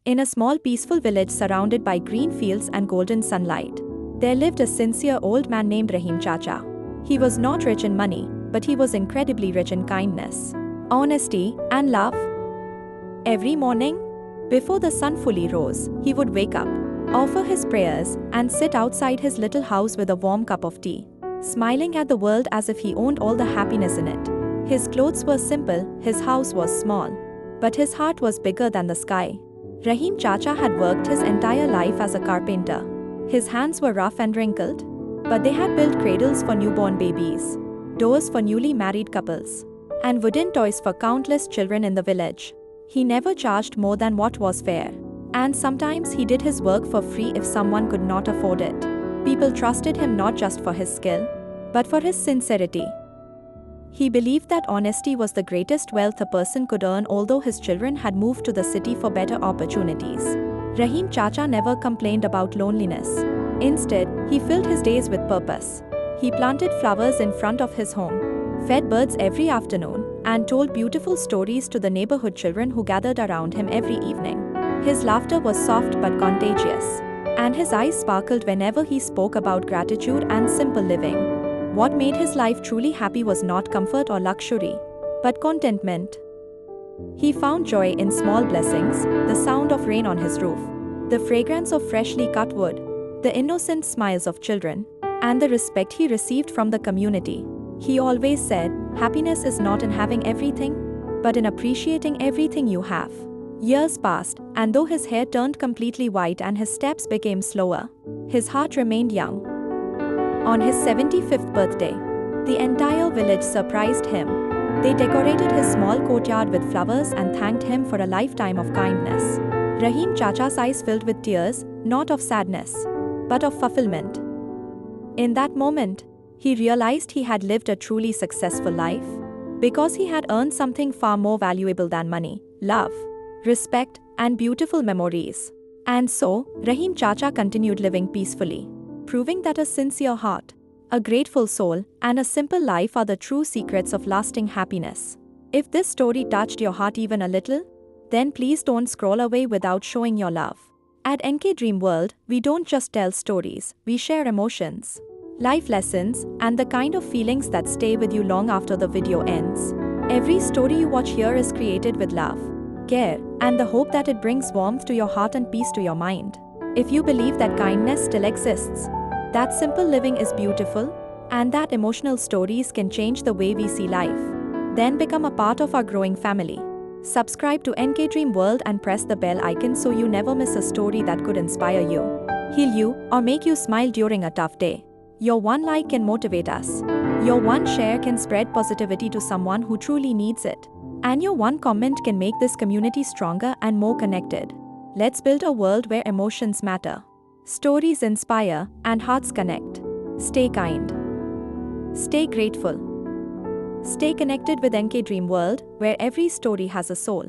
In a small peaceful village surrounded by green fields and golden sunlight, there lived a sincere old man named Rahim Chacha. He was not rich in money, but he was incredibly rich in kindness, honesty, and love. Every morning, before the sun fully rose, he would wake up, offer his prayers, and sit outside his little house with a warm cup of tea, smiling at the world as if he owned all the happiness in it. His clothes were simple, his house was small, but his heart was bigger than the sky. Rahim Chacha had worked his entire life as a carpenter. His hands were rough and wrinkled, but they had built cradles for newborn babies, doors for newly married couples, and wooden toys for countless children in the village. He never charged more than what was fair, and sometimes he did his work for free if someone could not afford it. People trusted him not just for his skill, but for his sincerity. He believed that honesty was the greatest wealth a person could earn, although his children had moved to the city for better opportunities. Rahim Chacha never complained about loneliness. Instead, he filled his days with purpose. He planted flowers in front of his home, fed birds every afternoon, and told beautiful stories to the neighborhood children who gathered around him every evening. His laughter was soft but contagious, and his eyes sparkled whenever he spoke about gratitude and simple living. What made his life truly happy was not comfort or luxury, but contentment. He found joy in small blessings, the sound of rain on his roof, the fragrance of freshly cut wood, the innocent smiles of children, and the respect he received from the community. He always said, "Happiness is not in having everything, but in appreciating everything you have." Years passed, and though his hair turned completely white and his steps became slower, his heart remained young. On his 75th birthday, the entire village surprised him. They decorated his small courtyard with flowers and thanked him for a lifetime of kindness. Rahim Chacha's eyes filled with tears, not of sadness, but of fulfillment. In that moment, he realized he had lived a truly successful life, because he had earned something far more valuable than money: love, respect, and beautiful memories. And so, Rahim Chacha continued living peacefully, proving that a sincere heart, a grateful soul, and a simple life are the true secrets of lasting happiness. If this story touched your heart even a little, then please don't scroll away without showing your love. At NK Dream World, we don't just tell stories, we share emotions, life lessons, and the kind of feelings that stay with you long after the video ends. Every story you watch here is created with love, care, and the hope that it brings warmth to your heart and peace to your mind. If you believe that kindness still exists, that simple living is beautiful, and that emotional stories can change the way we see life, then become a part of our growing family. Subscribe to NK Dream World and press the bell icon so you never miss a story that could inspire you, heal you, or make you smile during a tough day. Your one like can motivate us. Your one share can spread positivity to someone who truly needs it. And your one comment can make this community stronger and more connected. Let's build a world where emotions matter, stories inspire, and hearts connect. Stay kind. Stay grateful. Stay connected with NK Dream World, where every story has a soul.